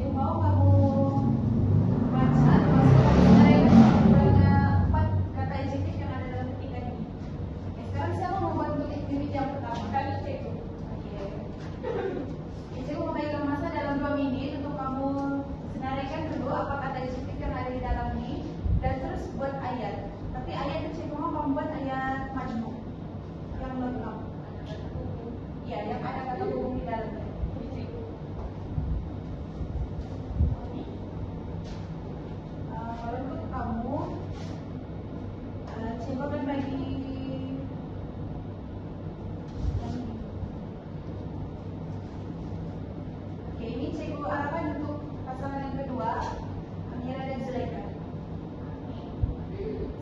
Cikgu mau kamu baca atau mengenai kurangnya 4 kata adjektif yang ada dalam ketikan ini. Oke, sekarang siapa mau bantu activity yang pertama? Kali Cikgu. Oke. Cikgu memberikan masa dalam 2 menit untuk kamu senaraikan dulu apa kata adjektif yang ada di dalam ini dan terus buat ayat. Tapi ayat itu Cikgu mau kamu buat ayat majmuk yang lengkap. Ya, yang ada kata hubung di dalamnya. Kalau untuk kamu, Cikgu akan bagi oke, ini Cikgu arahkan untuk pasangan yang kedua, Amira dan Zulaika.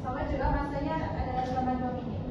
Sama juga masanya adalah selama 2 menit.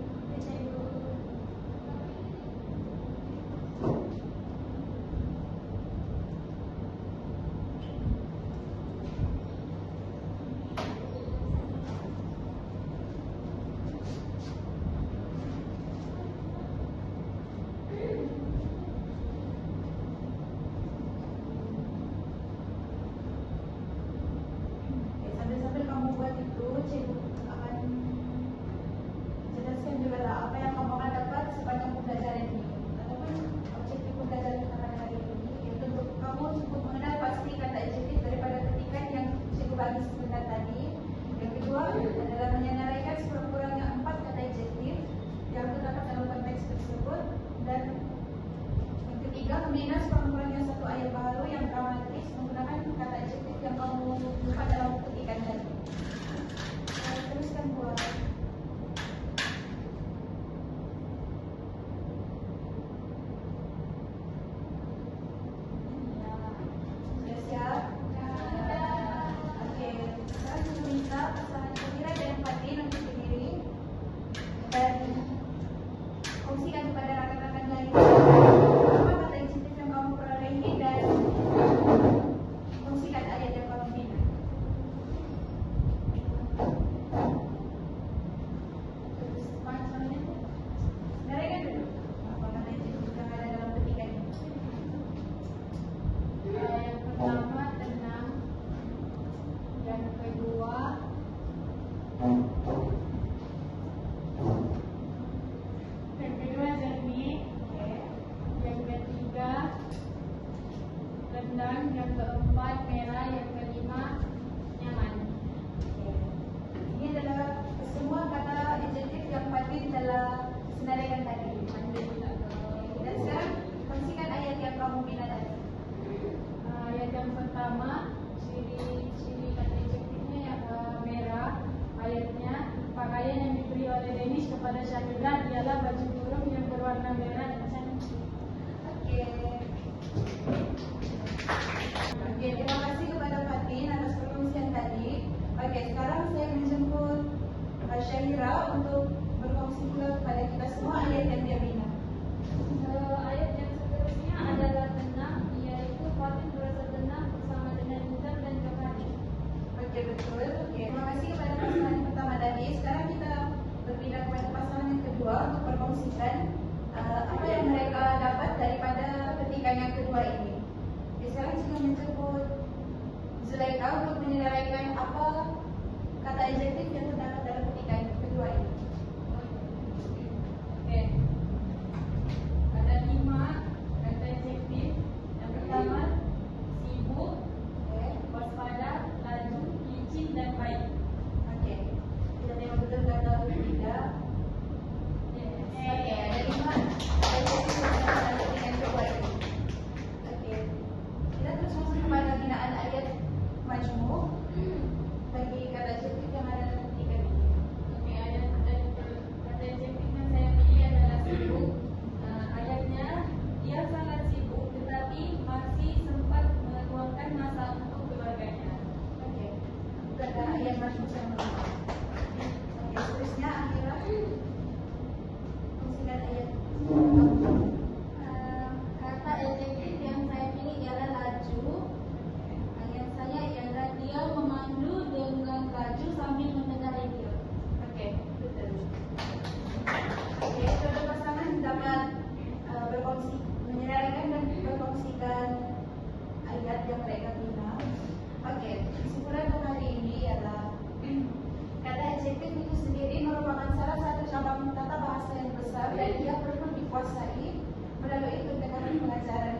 kuasai melalui pendekatan pengajaran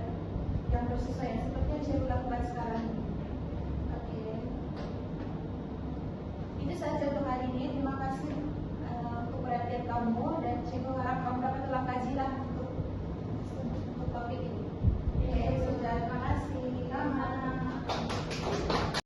yang bersesuaian seperti yang saya lakukan sekarang. Oke. Itu saja untuk hari ini. Terima kasih untuk perhatian kamu.